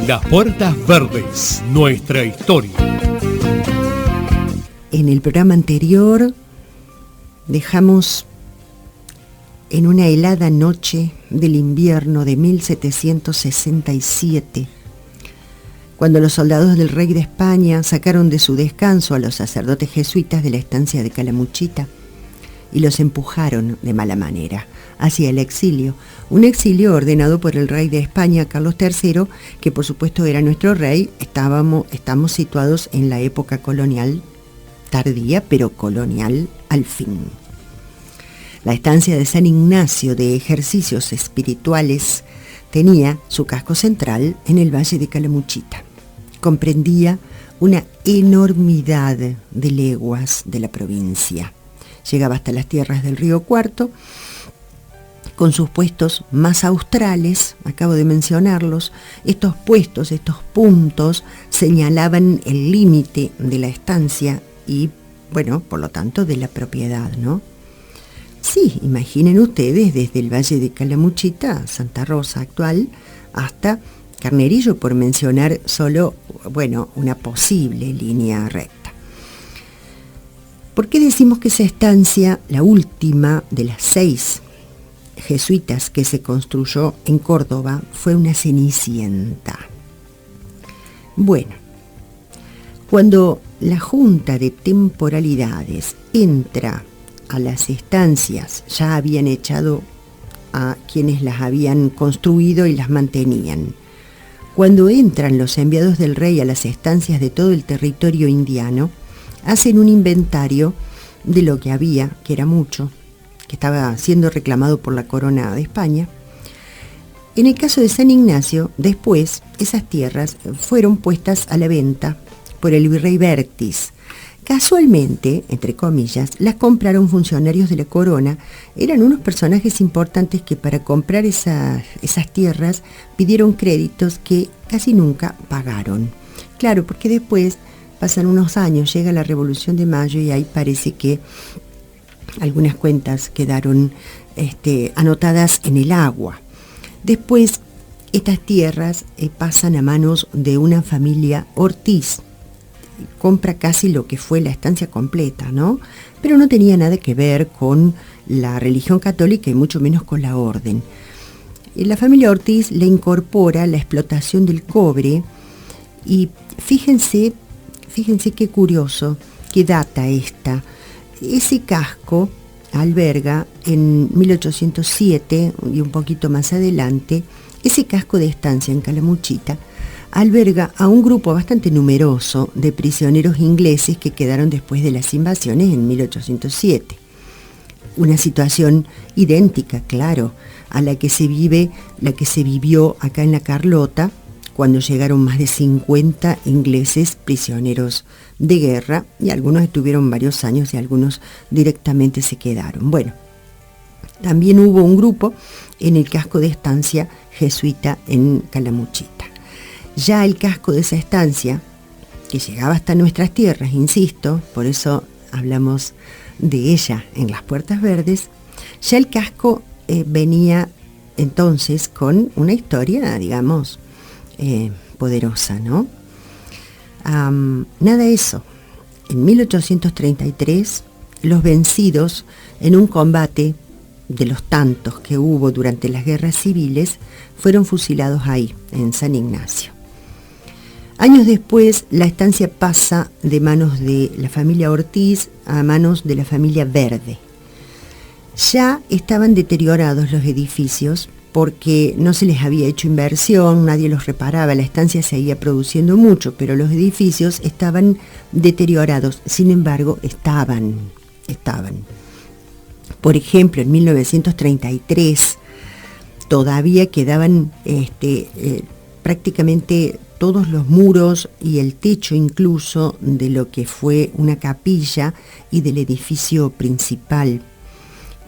Las Puertas Verdes, nuestra historia. En el programa anterior dejamos en una helada noche del invierno de 1767, cuando los soldados del rey de España sacaron de su descanso a los sacerdotes jesuitas de la estancia de Calamuchita y los empujaron de mala manera hacia el exilio, un exilio ordenado por el rey de España, Carlos III, que por supuesto era nuestro rey. Estamos situados en la época colonial tardía, pero colonial al fin. La estancia de San Ignacio de ejercicios espirituales tenía su casco central en el valle de Calamuchita. Comprendía una enormidad de leguas de la provincia. Llegaba hasta las tierras del río Cuarto, con sus puestos más australes, acabo de mencionarlos. Estos puestos, estos puntos, señalaban el límite de la estancia y, bueno, por lo tanto, de la propiedad, ¿no? Sí, imaginen ustedes desde el valle de Calamuchita, Santa Rosa actual, hasta Carnerillo, por mencionar solo, bueno, una posible línea recta. ¿Por qué decimos que esa estancia, la última de las 6 jesuitas que se construyó en Córdoba, fue una cenicienta? Bueno, cuando la Junta de Temporalidades entra a las estancias, ya habían echado a quienes las habían construido y las mantenían. Cuando entran los enviados del rey a las estancias de todo el territorio indiano, hacen un inventario de lo que había, que era mucho, que estaba siendo reclamado por la corona de España. En el caso de San Ignacio, después, esas tierras fueron puestas a la venta por el virrey Vértiz. Casualmente, entre comillas, las compraron funcionarios de la corona. Eran unos personajes importantes que para comprar esas tierras pidieron créditos que casi nunca pagaron. Claro, porque después pasan unos años, llega la Revolución de Mayo y ahí parece que algunas cuentas quedaron anotadas en el agua. Después, estas tierras pasan a manos de una familia Ortiz. Compra casi lo que fue la estancia completa, ¿no? Pero no tenía nada que ver con la religión católica y mucho menos con la orden. La familia Ortiz le incorpora la explotación del cobre y fíjense qué curioso, qué data esta. Ese casco alberga en 1807 y un poquito más adelante, ese casco de estancia en Calamuchita alberga a un grupo bastante numeroso de prisioneros ingleses que quedaron después de las invasiones en 1807. Una situación idéntica, claro, a la que se vivió acá en La Carlota, cuando llegaron más de 50 ingleses prisioneros de guerra, y algunos estuvieron varios años y algunos directamente se quedaron. Bueno, también hubo un grupo en el casco de estancia jesuita en Calamuchita. Ya el casco de esa estancia, que llegaba hasta nuestras tierras, insisto, por eso hablamos de ella en Las Puertas Verdes, ya el casco venía entonces con una historia, digamos, poderosa, ¿no? Nada de eso. En 1833, los vencidos en un combate de los tantos que hubo durante las guerras civiles fueron fusilados ahí, en San Ignacio. Años después, la estancia pasa de manos de la familia Ortiz a manos de la familia Verde. Ya estaban deteriorados los edificios porque no se les había hecho inversión, nadie los reparaba, la estancia seguía produciendo mucho, pero los edificios estaban deteriorados. Sin embargo, estaban. Por ejemplo, en 1933 todavía quedaban prácticamente todos los muros y el techo incluso de lo que fue una capilla y del edificio principal,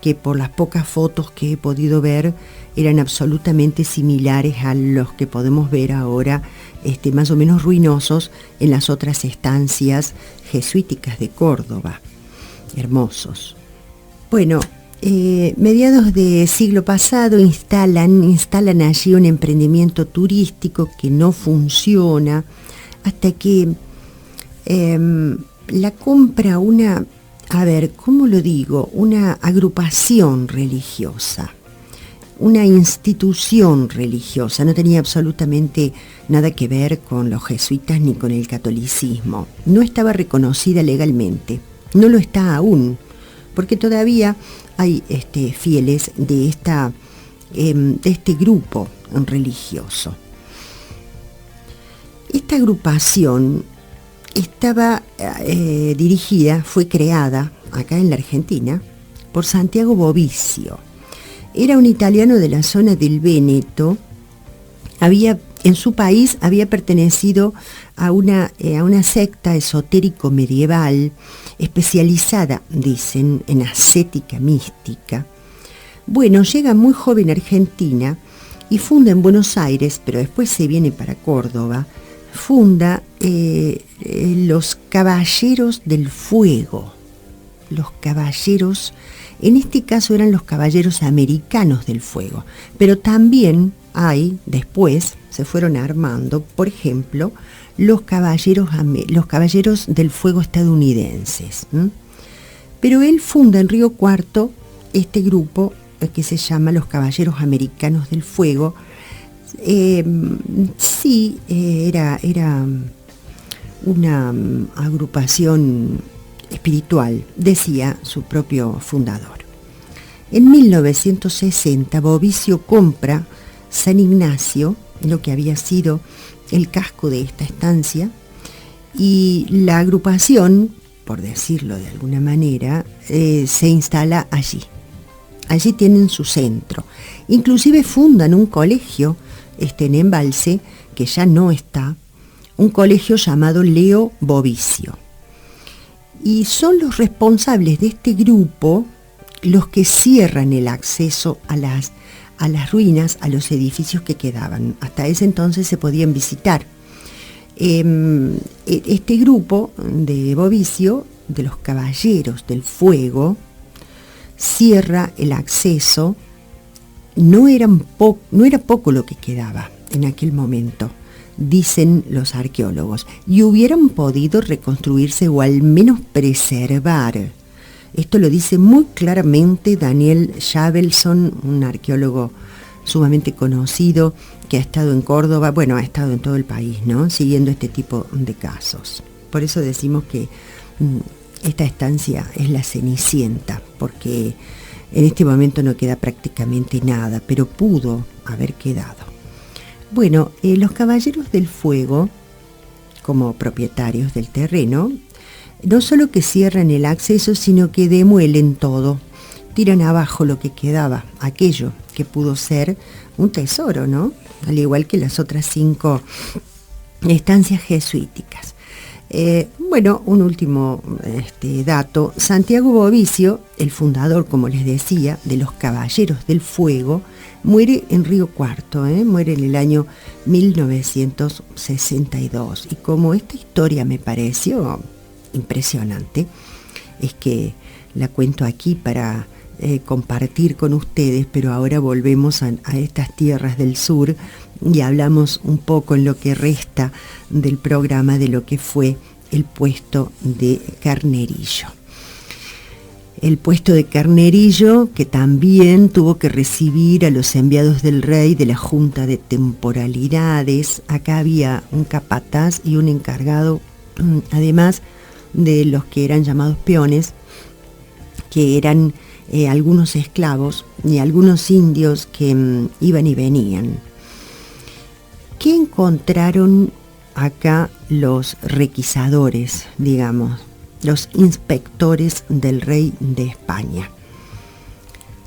que por las pocas fotos que he podido ver eran absolutamente similares a los que podemos ver ahora, más o menos ruinosos en las otras estancias jesuíticas de Córdoba. Hermosos. Bueno, mediados de siglo pasado instalan allí un emprendimiento turístico que no funciona hasta que la compra una agrupación religiosa, una institución religiosa. No tenía absolutamente nada que ver con los jesuitas ni con el catolicismo. No estaba reconocida legalmente, no lo está aún, porque todavía hay fieles de este grupo religioso. Esta agrupación estaba fue creada acá en la Argentina por Santiago Bovicio. Era un italiano de la zona del Véneto. En su país había pertenecido a una secta esotérico medieval especializada, dicen, en ascética mística. Bueno, llega muy joven a Argentina y funda en Buenos Aires, pero después se viene para Córdoba, funda los Caballeros del Fuego. Los caballeros, en este caso eran los Caballeros Americanos del Fuego, pero también después se fueron armando, por ejemplo, los caballeros del Fuego estadounidenses. Pero él funda en Río Cuarto este grupo que se llama los Caballeros Americanos del Fuego. Era una agrupación espiritual, decía su propio fundador. En 1960, Bovicio compra San Ignacio, lo que había sido el casco de esta estancia, y la agrupación, por decirlo de alguna manera, se instala allí. Allí tienen su centro. Inclusive fundan un colegio en Embalse, que ya no está, un colegio llamado Leo Bovicio. Y son los responsables de este grupo los que cierran el acceso a las ruinas, a los edificios que quedaban. Hasta ese entonces se podían visitar. Este grupo de Bovicio, de los Caballeros del Fuego, cierra el acceso. No era poco lo que quedaba en aquel momento, dicen los arqueólogos, y hubieran podido reconstruirse o al menos preservar. Esto lo dice muy claramente Daniel Schavelson, un arqueólogo sumamente conocido que ha estado en Córdoba, ha estado en todo el país, ¿no?, siguiendo este tipo de casos. Por eso decimos que esta estancia es la Cenicienta, porque en este momento no queda prácticamente nada, pero pudo haber quedado. Bueno, los Caballeros del Fuego, como propietarios del terreno, no solo que cierran el acceso, sino que demuelen todo, tiran abajo lo que quedaba, aquello que pudo ser un tesoro, ¿no?, al igual que las otras 5 estancias jesuíticas. Un último dato: Santiago Bovicio, el fundador, como les decía, de los Caballeros del Fuego, muere en Río Cuarto, muere en el año 1962. Y como esta historia me pareció impresionante, es que la cuento aquí para compartir con ustedes, pero ahora volvemos a estas tierras del sur y hablamos un poco en lo que resta del programa de lo que fue el puesto de Carnerillo. El puesto de Carnerillo, que también tuvo que recibir a los enviados del rey de la Junta de Temporalidades. Acá había un capataz y un encargado, además de los que eran llamados peones, que eran algunos esclavos y algunos indios que iban y venían. ¿Qué encontraron acá los requisadores, digamos, los inspectores del rey de España?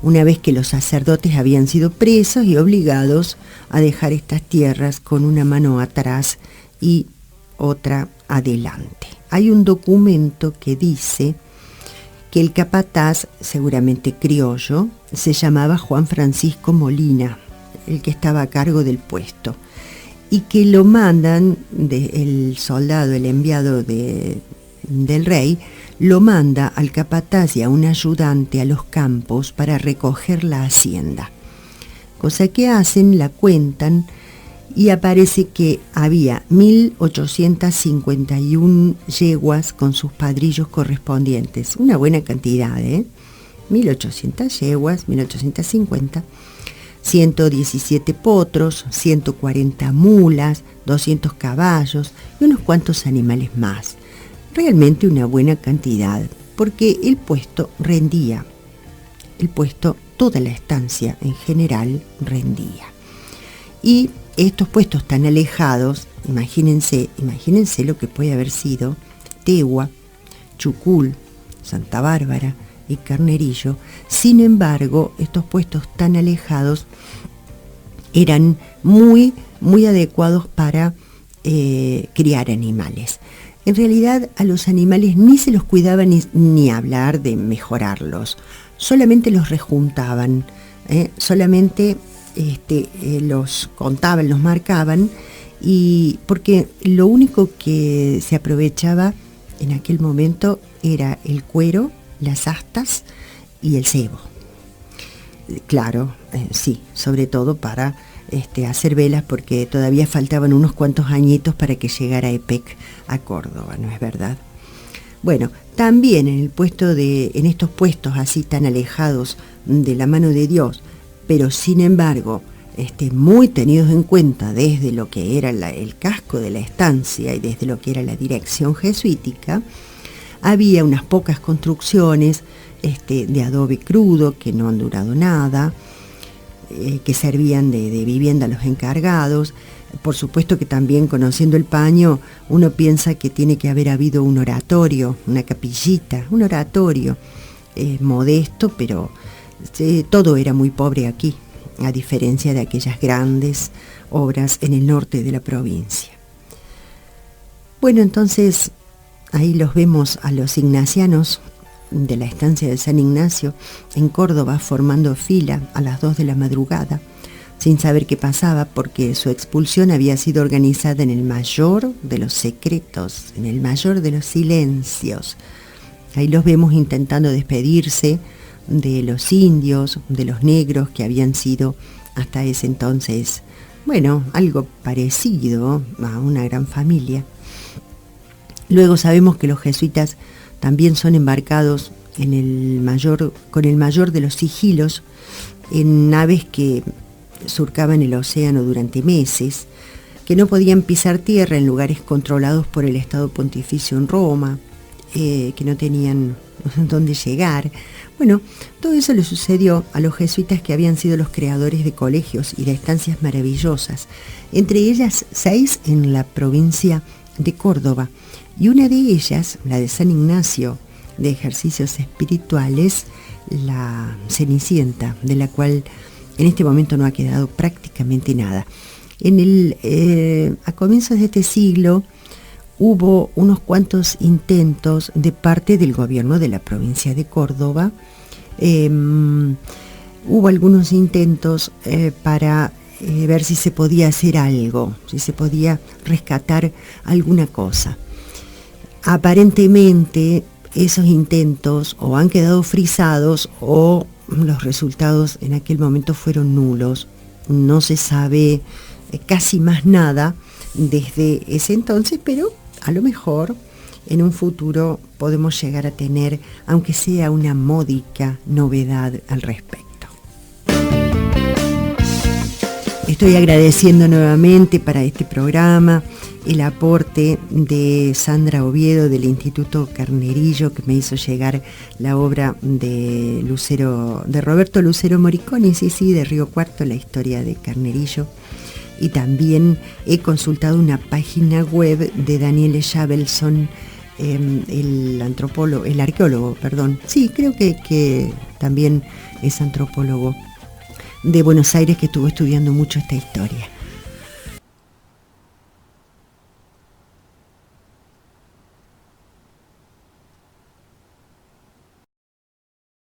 Una vez que los sacerdotes habían sido presos y obligados a dejar estas tierras con una mano atrás y otra adelante. Hay un documento que dice que el capataz, seguramente criollo, se llamaba Juan Francisco Molina, el que estaba a cargo del puesto, y que lo mandan, el soldado, el enviado del rey, lo manda al capataz y a un ayudante a los campos para recoger la hacienda. Cosa que hacen, la cuentan, y aparece que había 1.851 yeguas con sus padrillos correspondientes. Una buena cantidad, 1.800 yeguas, 1.850, 117 potros, 140 mulas, 200 caballos y unos cuantos animales más. Realmente una buena cantidad, porque el puesto rendía. El puesto, toda la estancia en general, rendía. Y estos puestos tan alejados, imagínense lo que puede haber sido Tegua, Chucul, Santa Bárbara y Carnerillo. Sin embargo, estos puestos tan alejados eran muy, muy adecuados para criar animales. En realidad a los animales ni se los cuidaba ni hablar de mejorarlos, solamente los rejuntaban, solamente los contaban, los marcaban, y porque lo único que se aprovechaba en aquel momento era el cuero, las astas y el cebo. Claro, sí, sobre todo para hacer velas, porque todavía faltaban unos cuantos añitos para que llegara EPEC a Córdoba, ¿no es verdad? Bueno, también en estos puestos así tan alejados de la mano de Dios, pero sin embargo muy tenidos en cuenta desde lo que era el casco de la estancia y desde lo que era la dirección jesuítica, había unas pocas construcciones de adobe crudo que no han durado nada, que servían de vivienda a los encargados. Por supuesto que también, conociendo el paño, uno piensa que tiene que haber habido un oratorio, una capillita, un oratorio modesto, pero todo era muy pobre aquí, a diferencia de aquellas grandes obras en el norte de la provincia. Bueno, entonces ahí los vemos a los ignacianos de la estancia de San Ignacio en Córdoba formando fila a las 2 de la madrugada, sin saber qué pasaba, porque su expulsión había sido organizada en el mayor de los secretos, en el mayor de los silencios. Ahí los vemos intentando despedirse de los indios, de los negros, que habían sido hasta ese entonces, bueno, algo parecido a una gran familia. Luego sabemos que los jesuitas también son embarcados con el mayor de los sigilos en naves que surcaban el océano durante meses, que no podían pisar tierra en lugares controlados por el Estado Pontificio en Roma, que no tenían dónde llegar. Bueno, todo eso le sucedió a los jesuitas, que habían sido los creadores de colegios y de estancias maravillosas, entre ellas 6 en la provincia de Córdoba, y una de ellas, la de San Ignacio, de ejercicios espirituales, la Cenicienta, de la cual en este momento no ha quedado prácticamente nada. A comienzos de este siglo hubo unos cuantos intentos de parte del gobierno de la provincia de Córdoba. Hubo algunos intentos para ver si se podía hacer algo, si se podía rescatar alguna cosa. Aparentemente esos intentos o han quedado frisados o los resultados en aquel momento fueron nulos. No se sabe casi más nada desde ese entonces, pero a lo mejor en un futuro podemos llegar a tener, aunque sea una módica novedad al respecto. Estoy agradeciendo nuevamente para este programa el aporte de Sandra Oviedo del Instituto Carnerillo, que me hizo llegar la obra de Roberto Lucero Moriconi, sí, de Río Cuarto, la historia de Carnerillo. Y también he consultado una página web de Daniel Schavelson, el arqueólogo, sí, creo que también es antropólogo, de Buenos Aires, que estuvo estudiando mucho esta historia.